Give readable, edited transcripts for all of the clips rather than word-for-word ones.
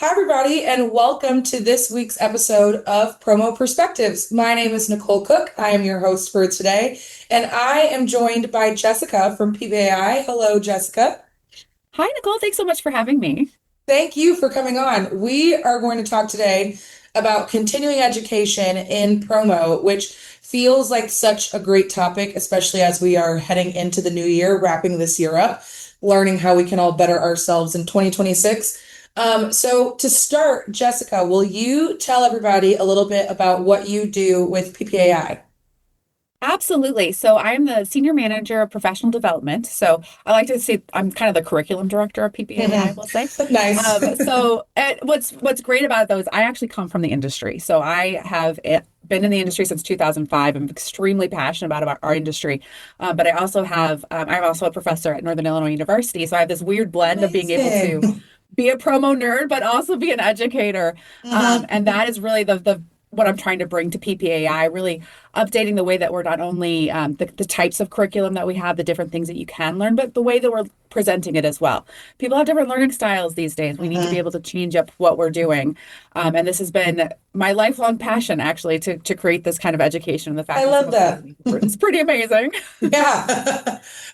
Hi, everybody, and welcome to this week's episode of Promo Perspectives. My name is Nicole Cook. I am your host for today, and I am joined by Jessica from PPAI. Hello, Jessica. Hi, Nicole. Thanks so much for having me. Thank you for coming on. We are going to talk today about continuing education in promo, which feels like such a great topic, especially as we are heading into the new year, wrapping this year up, learning how we can all better ourselves in 2026. So to start, Jessica, will you tell everybody a little bit about what you do with PPAI? Absolutely. So I am the Senior Manager of Professional Development. So I like to say I'm kind of the curriculum director of PPAI, I will say. Nice. What's great about those, I actually come from the industry. So I have been in the industry since 2005. I'm extremely passionate about our industry. But I'm also a professor at Northern Illinois University. So I have this weird blend of being able to Amazing. be a promo nerd, but also be an educator. And Mhm. that is really the what I'm trying to bring to PPAI, really updating the way that we're not only the types of curriculum that we have, the different things that you can learn, but the way that we're presenting it as well. People have different learning styles these days. We need to be Mhm. able to change up what we're doing. And this has been my lifelong passion, actually, to create this kind of education. And the I fact that some love of it that. hasn't even, it's pretty amazing. Yeah,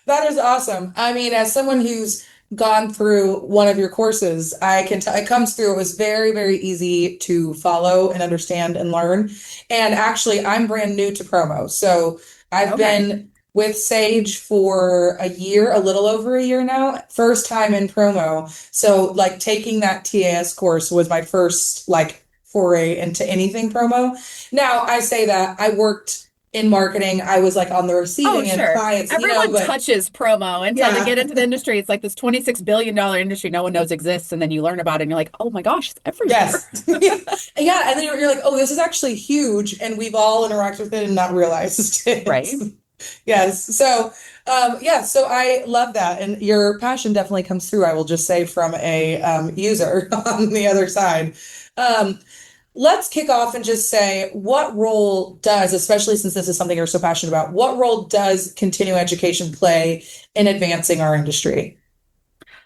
that is awesome. I mean, as someone who's gone through one of your courses, I can tell it comes through. It was very, very easy to follow and understand and learn. And actually, I'm brand new to promo. So I've Okay. been with Sage for a year, a little over a year now. First time in promo. So, like, taking that TAS course was my first, like, foray into anything promo. Now, I say that I worked in marketing. I was like on the Oh, receiving end, sure. clients, Everyone but touches promo until they yeah. get into the industry. It's like this $26 billion industry no one knows exists. And then you learn about it and you're like, oh my gosh, it's everywhere. Yes. Yeah. And then you're like, oh, this is actually huge. And we've all interacted with it and not realized it. Right? Yes. So, yeah, so I love that. And your passion definitely comes through, I will just say, from a user on the other side. Um, let's kick off and just say what role does, especially since this is something you're so passionate about, what role does continuing education play in advancing our industry?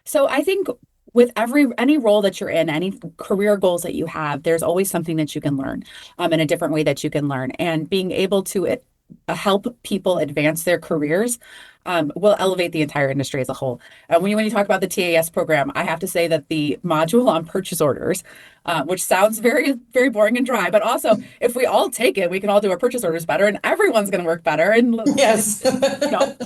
So I think with any role that you're in, any career goals that you have, there's always something that you can learn, in a different way that you can learn. And being able to help people advance their careers will elevate the entire industry as a whole. And when you talk about the TAS program, I have to say that the module on purchase orders, which sounds very, very boring and dry, but also if we all take it, we can all do our purchase orders better and everyone's going to work better. And Yes.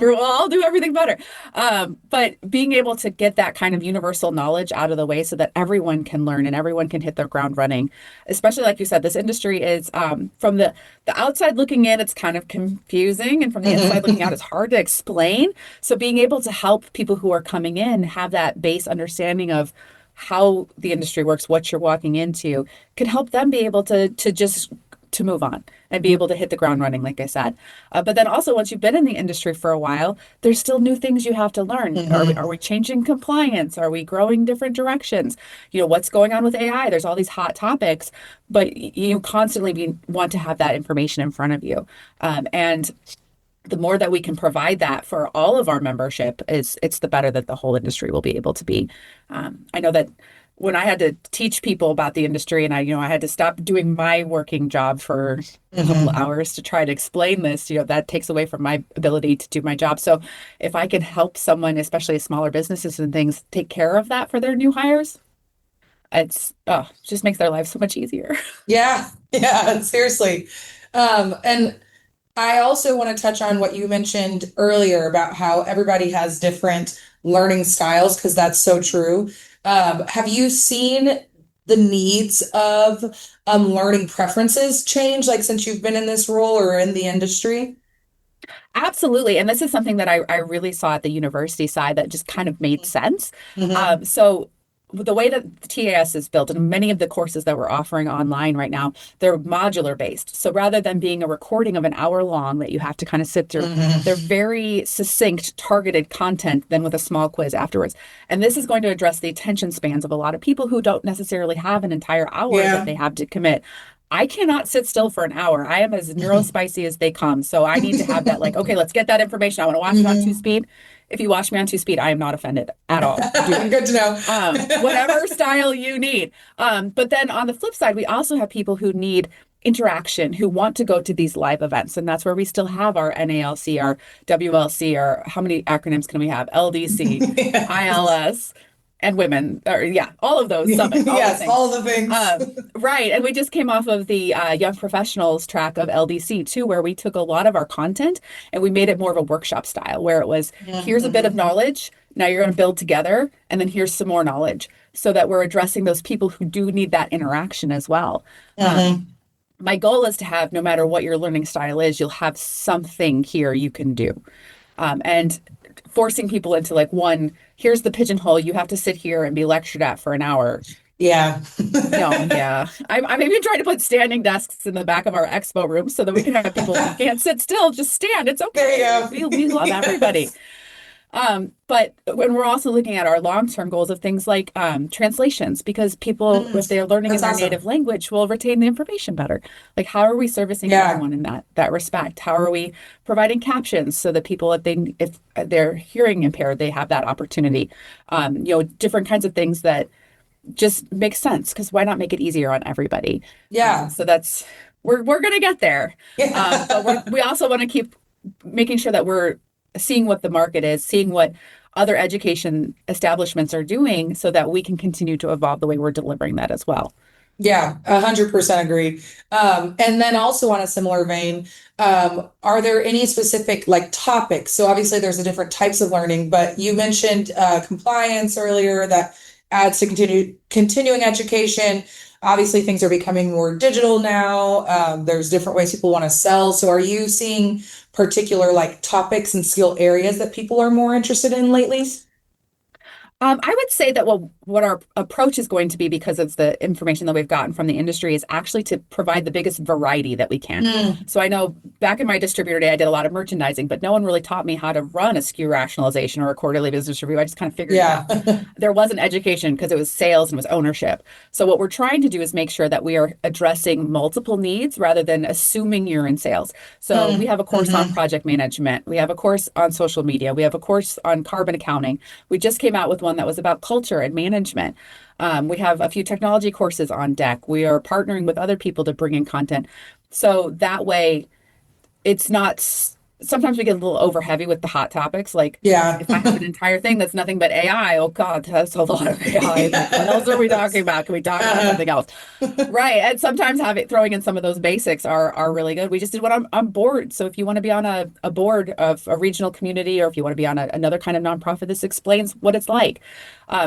we'll all do everything better. But being able to get that kind of universal knowledge out of the way so that everyone can learn and everyone can hit their ground running, especially like you said, this industry is from the outside looking in, it's kind of confusing, and from the inside looking out, it's hard to explain. So being able to help people who are coming in have that base understanding of how the industry works, what you're walking into, can help them be able to just to move on and be able to hit the ground running, like I said. But then also, once you've been in the industry for a while, there's still new things you have to learn. Are we changing compliance? Are we growing different directions? What's going on with AI? There's all these hot topics, but you constantly want to have that information in front of you. And the more that we can provide that for all of our membership it's the better that the whole industry will be able to be. I know that when I had to teach people about the industry and I had to stop doing my working job for a couple of Mhm. hours to try to explain this, that takes away from my ability to do my job. So if I can help someone, especially smaller businesses and things, take care of that for their new hires, it just makes their life so much easier. Yeah, yeah, seriously. And I also want to touch on what you mentioned earlier about how everybody has different learning styles, because that's so true. Have you seen the needs of learning preferences change, like since you've been in this role or in the industry? Absolutely. And this is something that I really saw at the university side that just kind of made sense. Hmm. So the way that the TAS is built and many of the courses that we're offering online right now, they're modular based. So rather than being a recording of an hour long that you have to kind of sit through, they're Hmm. very succinct, targeted content, then with a small quiz afterwards. And this is going to address the attention spans of a lot of people who don't necessarily have an entire hour that Yeah. they have to commit. I cannot sit still for an hour. I am as neurospicy as they come. So I need to have that, like, okay, let's get that information. I want to watch it on two Hmm. speed. if you watch me on two speed, I am not offended at all. Do it. Good to know. Whatever style you need. But then on the flip side, we also have people who need interaction, who want to go to these live events. And that's where we still have our NALC, our WLC, our how many acronyms can we have? LDC, Yes. ILS, and women, or yeah, all of those summits, all those Yes, things. all the things. Right. And we just came off of the Young Professionals track of LDC too, where we took a lot of our content and we made it more of a workshop style, where it was here's a bit of Mhm. knowledge. Now you're going to build together, and then here's some more knowledge so that we're addressing those people who do need that interaction as well. Um, Mhm. my goal is to have, no matter what your learning style is, you'll have something here you can do. And forcing people into like one, here's the pigeonhole, you have to sit here and be lectured at for an hour. Yeah. No, yeah. I'm even trying to put standing desks in the back of our expo room so that we can have people, if you can't sit still, just stand. It's There you okay. go. We love everybody. Yes. But when we're also looking at our long-term goals of things like translations, because people, if they're learning in That's their awesome. native language, will retain the information better. Like, how are we servicing Yeah. everyone in that respect? How are we providing captions so that people, if they're hearing impaired, they have that opportunity? Different kinds of things that just make sense. Because why not make it easier on everybody? Yeah. So that's we're gonna get there, but Yeah. we also want to keep making sure that we're seeing what the market is, seeing what other education establishments are doing so that we can continue to evolve the way we're delivering that as well. Yeah, 100% agree. And then also on a similar vein, are there any specific like topics? So obviously there's the different types of learning, but you mentioned compliance earlier that adds to continuing education. Obviously things are becoming more digital now. There's different ways people want to sell. So are you seeing particular like topics and skill areas that people are more interested in lately? I would say that what our approach is going to be, because of the information that we've gotten from the industry, is actually to provide the biggest variety that we can. Mm, So I know back in my distributor day, I did a lot of merchandising, but no one really taught me how to run a SKU rationalization or a quarterly business review. I just kind of figured it yeah. out. There wasn't education because it was sales and it was ownership. So what we're trying to do is make sure that we are addressing multiple needs rather than assuming you're in sales. So we Mm, have a course on mhm. project management. We have a course on social media. We have a course on carbon accounting. We just came out with one that was about culture and management. We have a few technology courses on deck. We are partnering with other people to bring in content. So that way, it's not, sometimes we get a little over heavy with the hot topics. Like Yeah. if I have an entire thing that's nothing but AI, oh God, that's a lot of AI. Like, what else are we talking about? Can we talk about Uh, something else? Right. And sometimes throwing in some of those basics are really good. We just did one on board. So if you want to be on a board of a regional community, or if you want to be on another kind of nonprofit, this explains what it's like.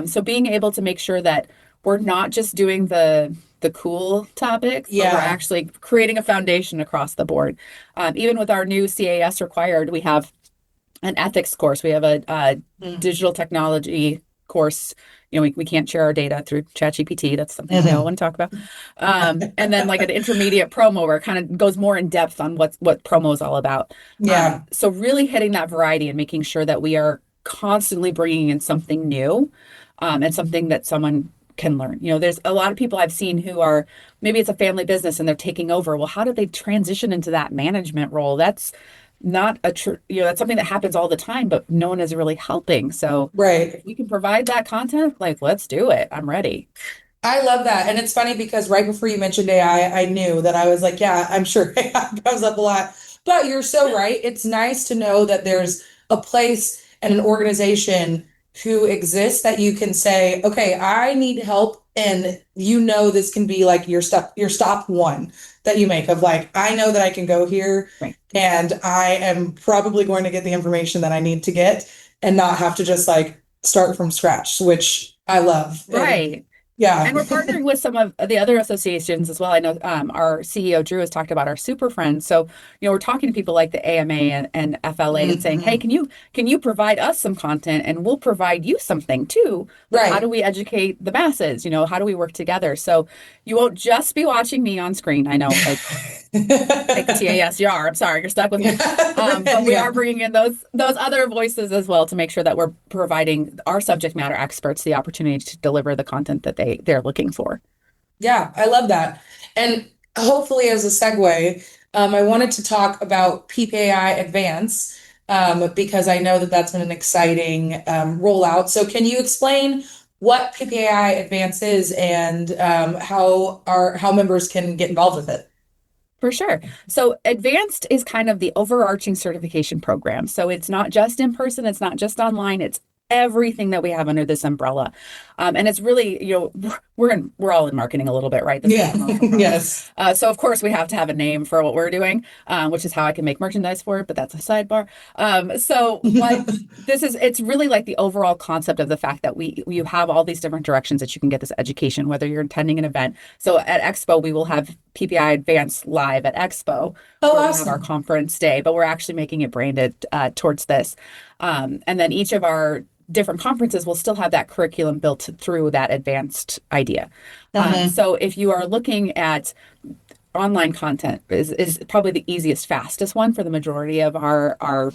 So being able to make sure that we're not just doing the cool topics, but we're yeah. actually creating a foundation across the board. Even with our new CAS required, we have an ethics course. We have a Mm, digital technology course. We can't share our data through ChatGPT. That's something we all mhm. want to talk about. And then like an intermediate promo where it kind of goes more in depth on what promo is all about. Yeah. So really hitting that variety and making sure that we are constantly bringing in something new, and something that someone can learn. There's a lot of people I've seen who are, maybe it's a family business and they're taking over. Well, how did they transition into that management role? That's not that's something that happens all the time, but no one is really helping. So if Right. we can provide that content, like, let's do it. I'm ready. I love that. And it's funny because right before you mentioned AI, I knew that I was like, yeah, I'm sure AI comes up a lot. But you're so right. It's nice to know that there's a place and an organization who exists that you can say, okay, I need help. And this can be like your stop one that you make of like, I know that I can go here Right. and I am probably going to get the information that I need to get and not have to just like start from scratch, which I love. And Right. yeah. And we're partnering with some of the other associations as well. I know our CEO Drew has talked about our super friends. So, we're talking to people like the AMA and FLA and saying, hey, Mhm. can you provide us some content and we'll provide you something too? Like, how do Right. we educate the masses? How do we work together? So you won't just be watching me on screen. I know, like take TAS, you are. I'm sorry, you're stuck with me. But we Yeah. are bringing in those other voices as well to make sure that we're providing our subject matter experts the opportunity to deliver the content that they're looking for. Yeah, I love that. And hopefully, as a segue, I wanted to talk about PPAI Advance. because I know that that's been an exciting rollout. So can you explain what PPAI Advance is and how members can get involved with it? For sure. So advanced is kind of the overarching certification program. So it's not just in person, it's not just online, it's everything that we have under this umbrella. And it's really, we're all in marketing a little bit, right? This is a Yeah. promotional process. Yes. So of course we have to have a name for what we're doing, which is how I can make merchandise for it, but that's a sidebar. So what this is, it's really like the overall concept of the fact that you have all these different directions that you can get this education, whether you're attending an event. So at Expo, we will have PPI Advance live at Expo, Oh, where we have our awesome. conference day, but we're actually making it branded towards this. And then each of our different conferences will still have that curriculum built through that advanced idea. Hmm. So if you are looking at online content is probably the easiest, fastest one for the majority of our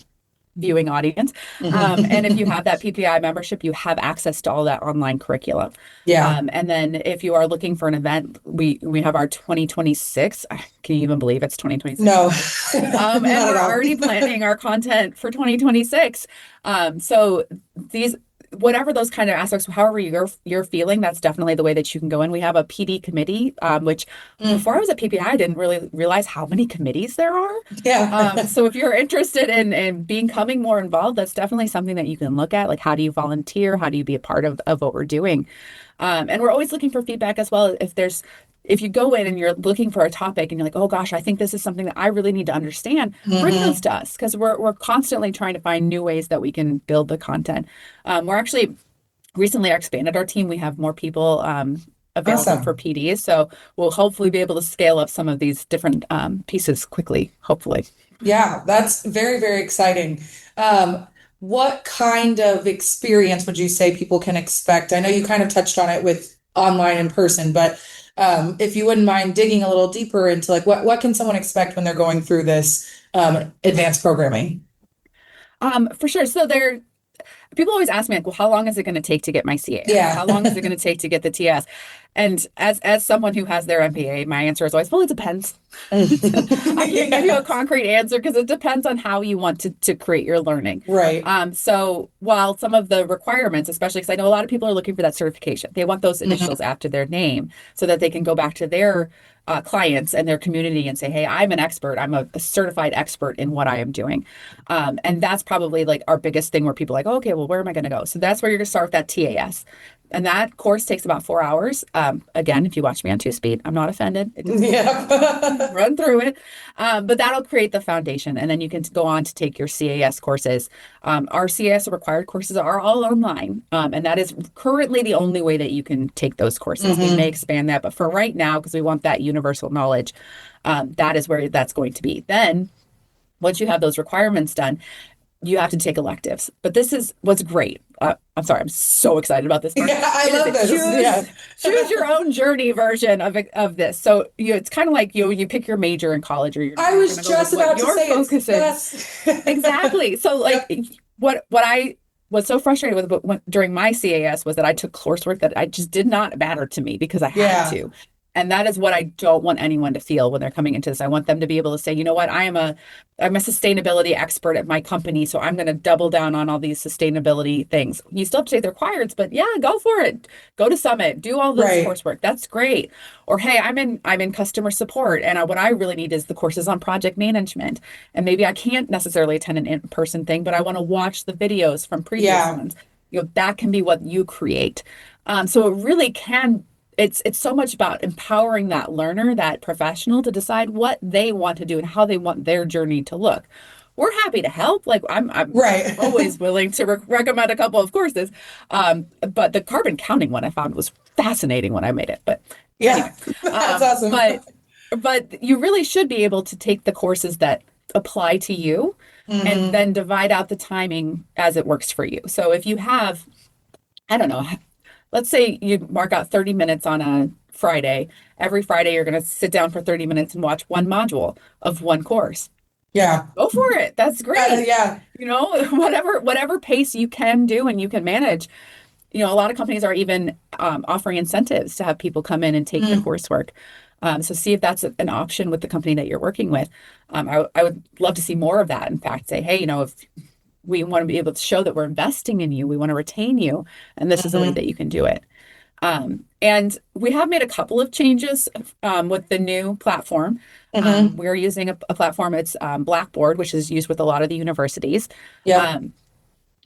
viewing audience. And if you Hmm. have that PPI membership, you have access to all that online curriculum. Yeah. And then if you are looking for an event, we have our 2026. Can you even believe it's 2026 No, already? And not at we're all. already planning our content for 2026. So these whatever those kind of aspects, however you're feeling, that's definitely the way that you can go in. We have a PD committee, which before I was at PPI, I didn't really realize how many committees there are. Yeah. So if you're interested in becoming more involved, that's definitely something that you can look at. Like, how do you volunteer? How do you be a part of what we're doing? And we're always looking for feedback as well. If you go in and you're looking for a topic and you're like, oh gosh, I think this is something that I really need to understand, bring those Hmm. to us because we're constantly trying to find new ways that we can build the content. We're actually recently expanded our team. We have more people available for Awesome. PDs. So we'll hopefully be able to scale up some of these different pieces quickly, hopefully. Yeah, that's very, very exciting. What kind of experience would you say people can expect? I know you kind of touched on it with online and person, but if you wouldn't mind digging a little deeper into like what can someone expect when they're going through this advanced programming? For sure. So there people always ask me like, well, how long is it going to take to get my CAS? Yeah. How long is it going to take to get the TS? And as someone who has their MPA, my answer is always, well, it depends. I can't give you a Yeah. concrete answer because it depends on how you want to create your learning. Right. So while some of the requirements, especially because I know a lot of people are looking for that certification, they want those initials Mhm. after their name so that they can go back to their clients and their community and say, hey, I'm an expert. I'm a certified expert in what I am doing. And that's probably like our biggest thing where people are like, oh, okay, well, where am I going to go? So that's where you're going to start with that TAS. And that course takes about 4 hours. Again, if you watch me on two speed, I'm not offended. It just takes Yeah. run through it. But that'll create the foundation. And then you can go on to take your CAS courses. Our CAS required courses are all online. And that is currently the only way that you can take those courses. We may Hmm. expand that, but for right now, because we want that universal knowledge, that is where that's going to be. Then once you have those requirements done, you have to take electives. But this is what's great. I'm sorry, I'm so excited about this part. Yeah, I It is love a this. Yeah. choose your own journey version of this. So it's kind of like you pick your major in college, or I you're was gonna go with just what about to your say it's focus is. yes. Exactly. So like Yep. what I was so frustrated with during my CAS was that I took coursework that I just did not matter to me because I had Yeah. to. And that is what I don't want anyone to feel when they're coming into this. I want them to be able to say, you know what, I'm a sustainability expert at my company, so I'm going to double down on all these sustainability things. You still have to take the requirements, but yeah, go for it. Go to Summit, do all this Right. coursework. That's great. Or hey, I'm in customer support, and what I really need is the courses on project management. And maybe I can't necessarily attend an in-person thing, but I want to watch the videos from previous Yeah. ones. That can be what you create. So it really can it's so much about empowering that learner, that professional to decide what they want to do and how they want their journey to look. We're happy to help. Like I'm Right. always willing to recommend a couple of courses. But the carbon counting one I found was fascinating when I made it. But Yeah. anyway, That's um, awesome. but but you really should be able to take the courses that apply to you and Hmm. then divide out the timing as it works for you. So if you have, I don't know, let's say you mark out 30 minutes on a Friday. Every Friday, you're going to sit down for 30 minutes and watch one module of one course. Yeah. Go for it. That's great. Yeah. Whatever pace you can do and you can manage, a lot of companies are even offering incentives to have people come in and take the Mm, coursework. So see if that's an option with the company that you're working with. I would love to see more of that. In fact, say, hey, if we want to be able to show that we're investing in you, we want to retain you, and this is a way mhm, that you can do it. And we have made a couple of changes with the new platform. mhm. We're using a platform, it's Blackboard, which is used with a lot of the universities. Yep. Um,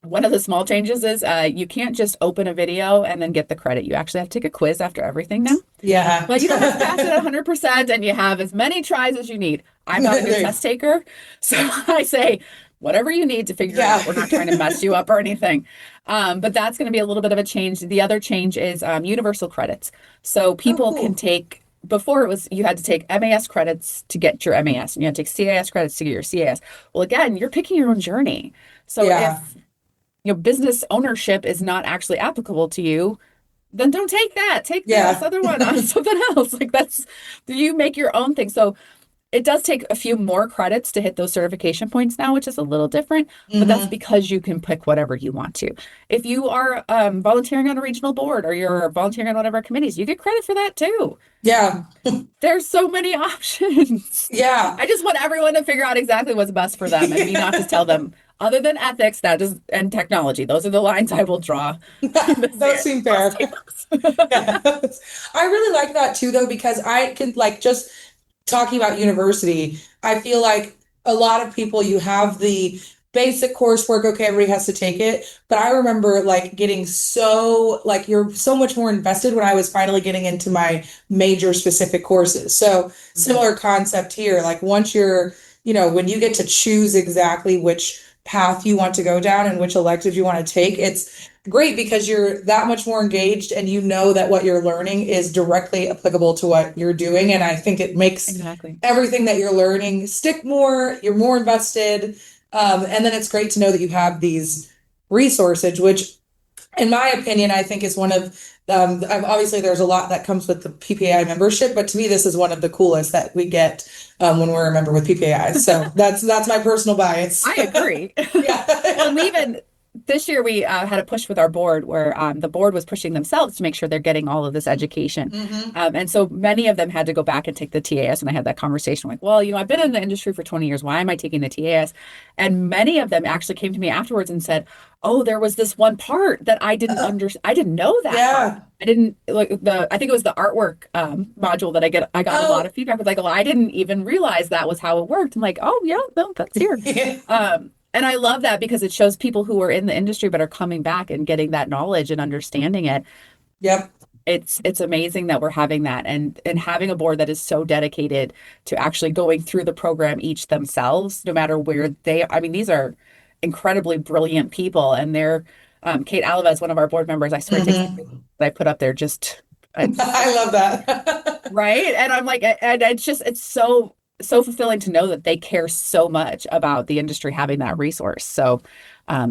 One of the small changes is you can't just open a video and then get the credit. You actually have to take a quiz after everything now. Yeah. Well, you don't have to pass it 100%, and you have as many tries as you need. I'm not a good There- test taker, so I say whatever you need to figure it Yeah. out. We're not trying to mess you up or anything. But that's going to be a little bit of a change. The other change is universal credits. So Oh, people can cool. take, before it was you had to take MAS credits to get your MAS, and you had to take CAS credits to get your CAS. Well, again, you're picking your own journey. So Yeah. if business ownership is not actually applicable to you, then don't take that. Take this Yeah. other one on something else. Like that's you make your own thing. So it does take a few more credits to hit those certification points now, which is a little different, but that's Hmm. because you can pick whatever you want to. If you are volunteering on a regional board or you're volunteering on one of our committees, you get credit for that too. Yeah. There's so many options. Yeah. I just want everyone to figure out exactly what's best for them and me not just tell them, other than ethics, that is, and technology. Those are the lines I will draw in the Those sand. seem Cross fair. tables. Yeah. I really like that too, though, because I can like just talking about university, I feel like a lot of people, you have the basic coursework, okay, everybody has to take it. But I remember like getting so, like, you're so much more invested when I was finally getting into my major specific courses. So, Mhm. similar concept here. Like, once you're, when you get to choose exactly which path you want to go down and which elective you want to take, it's great because you're that much more engaged and you know that what you're learning is directly applicable to what you're doing. And I think it makes Exactly. everything that you're learning stick more, you're more invested. And then it's great to know that you have these resources, which, in my opinion, I think is one of obviously there's a lot that comes with the PPAI membership, but to me, this is one of the coolest that we get when we're a member with PPAI. So that's my personal bias. I agree. Well, and we Yeah. even this year we had a push with our board where the board was pushing themselves to make sure they're getting all of this education. Hmm. And so many of them had to go back and take the TAS. And I had that conversation like, well, I've been in the industry for 20 years. Why am I taking the TAS? And many of them actually came to me afterwards and said, oh, there was this one part that I didn't understand. I didn't know that part. Yeah. I didn't like I think it was the artwork module that I got a lot Oh. of feedback with like, well, I didn't even realize that was how it worked. I'm like, oh yeah, no, that's here. And I love that because it shows people who are in the industry but are coming back and getting that knowledge and understanding it. Yep. It's amazing that we're having that and having a board that is so dedicated to actually going through the program each themselves, no matter where they I mean, these are incredibly brilliant people and they're Kate Alves, one of our board members, I swear takes everything Hmm. that I put up there just I love that. right. And I'm like, and it's so fulfilling to know that they care so much about the industry having that resource. So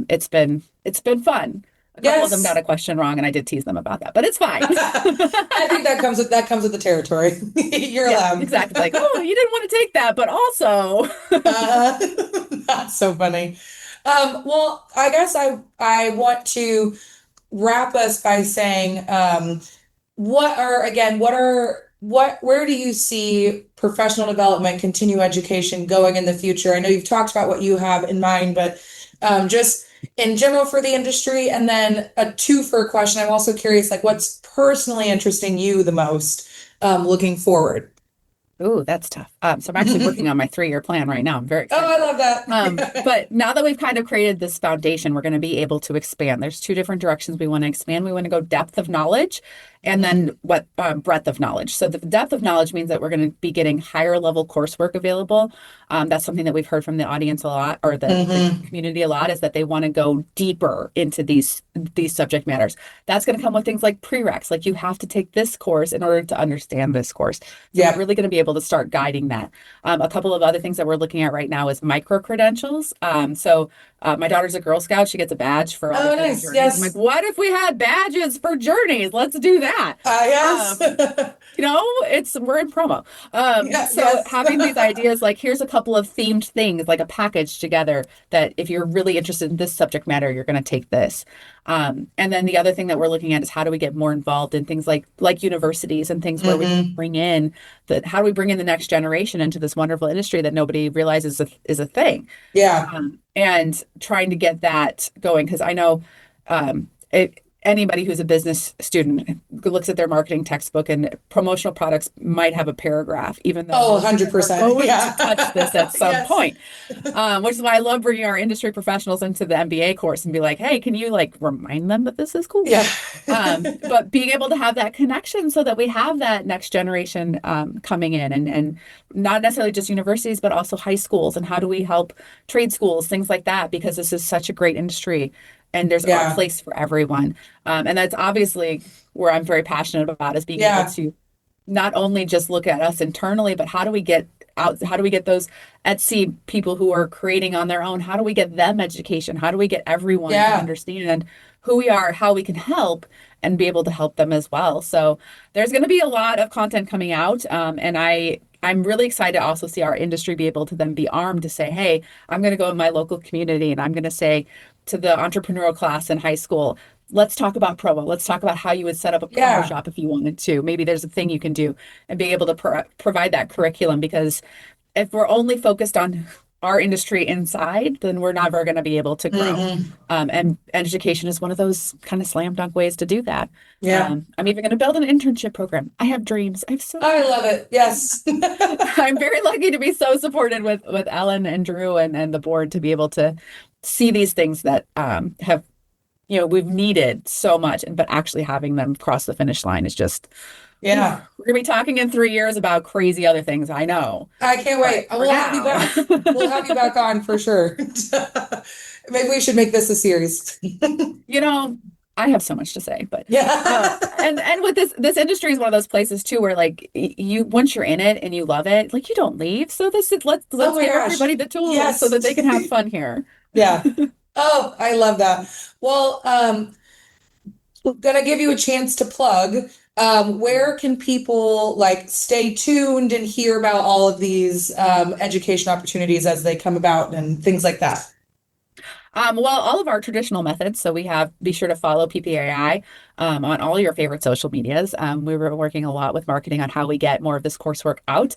it's been fun. A couple of them got Yes. a question wrong, and I did tease them about that, but it's fine. I think that comes with the territory. You're Yeah, allowed. exactly. Like, oh, you didn't want to take that, but also, Uh, that's so funny. Well, I guess I want to wrap us by saying, where do you see professional development, continue education going in the future? I know you've talked about what you have in mind, but just in general for the industry, and then a twofer question. I'm also curious, like, what's personally interesting you the most, looking forward? ooh, that's tough. So I'm actually working on my 3-year plan right now. I'm very Oh, excited. I love that. But now that we've kind of created this foundation, we're going to be able to expand. There's two different directions we want to expand. We want to go depth of knowledge and then what breadth of knowledge. So the depth of knowledge means that we're going to be getting higher level coursework available. That's something that we've heard from the audience a lot, or the Hmm. community a lot, is that they want to go deeper into these subject matters. That's going to come with things like prereqs, like you have to take this course in order to understand this course. So we're Yep. really going to be able to start guiding that. A couple of other things that we're looking at right now is micro credentials. My daughter's a Girl Scout. She gets a badge for all the Oh, different nice. journeys. I'm like, Yes. what if we had badges for journeys? Let's do that. Yes. We're in promo. Yeah, So yes. having these ideas, like here's a couple of themed things, like a package together that if you're really interested in this subject matter, you're going to take this. And then the other thing that we're looking at is how do we get more involved in things like universities and things where we can Hmm. bring in how do we bring in the next generation into this wonderful industry that nobody realizes is a thing. Yeah. And trying to get that going because I know anybody who's a business student looks at their marketing textbook and promotional products might have a paragraph, even though Oh, most of them are 100%. going to touch Yeah. this at some Yes. point. Which is why I love bringing our industry professionals into the MBA course and be like, hey, can you like remind them that this is cool? Yeah. But being able to have that connection so that we have that next generation coming in and not necessarily just universities, but also high schools. And how do we help trade schools, things like that, because this is such a great industry and there's a Yeah. place for everyone. And that's obviously where I'm very passionate about is being able Yeah. to not only just look at us internally, but how do we get out? How do we get those Etsy people who are creating on their own? How do we get them education? How do we get everyone to Yeah. understand who we are, how we can help, and be able to help them as well? So there's going to be a lot of content coming out, and I'm really excited to also see our industry be able to then be armed to say, hey, I'm going to go in my local community and I'm going to say to the entrepreneurial class in high school, let's talk about promo. Let's talk about how you would set up a promo Yeah. shop if you wanted to. Maybe there's a thing you can do and being able to provide that curriculum because if we're only focused on our industry inside, then we're never going to be able to grow. Hmm. And education is one of those kind of slam dunk ways to do that. Yeah. I'm even going to build an internship program. I have dreams. I have so I many love it. Yes. I'm very lucky to be so supported with Ellen and Drew and the board to be able to see these things that have we've needed so much, but actually having them cross the finish line is just whew, Yeah. we're gonna be talking in 3 years about crazy other things. I know, I can't but wait. for We'll have you now, back. We'll have you back on for sure. Maybe we should make this a series. you know, I have so much to say, but Yeah. and with this industry is one of those places too where like you once you're in it and you love it, like you don't leave. So this is Oh let's my give gosh. everybody the tools so Yes. that they can have fun here. Yeah. Oh, I love that. Well, gonna give you a chance to plug. Where can people like stay tuned and hear about all of these education opportunities as they come about and things like that? Well, all of our traditional methods. So we have be sure to follow PPAI on all your favorite social medias. We were working a lot with marketing on how we get more of this coursework out.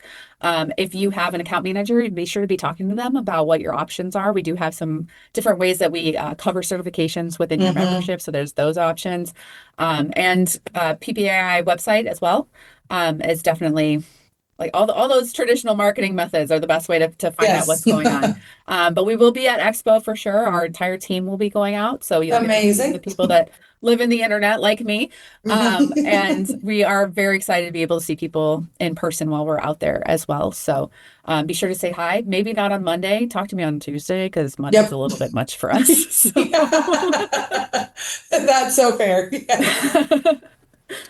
If you have an account manager, be sure to be talking to them about what your options are. We do have some different ways that we cover certifications within your Hmm. membership. So there's those options. And PPAI website as well is definitely like all those traditional marketing methods are the best way to find out Yes. what's going on. But we will be at Expo for sure. Our entire team will be going out, so you'll get to see the Amazing. people that live in the internet like me. And Mhm. we are very excited to be able to see people in person while we're out there as well. So be sure to say hi. Maybe not on Monday. Talk to me on Tuesday because Monday's a Yep. little bit much for us. Yeah. That's so fair. Yes. So.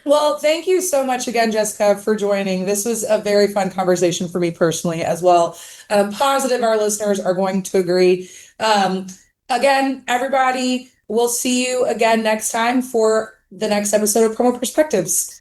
Well, thank you so much again, Jessica, for joining. This was a very fun conversation for me personally as well. Positive our listeners are going to agree. Um, Again, everybody, we'll see you again next time for the next episode of Promo Perspectives.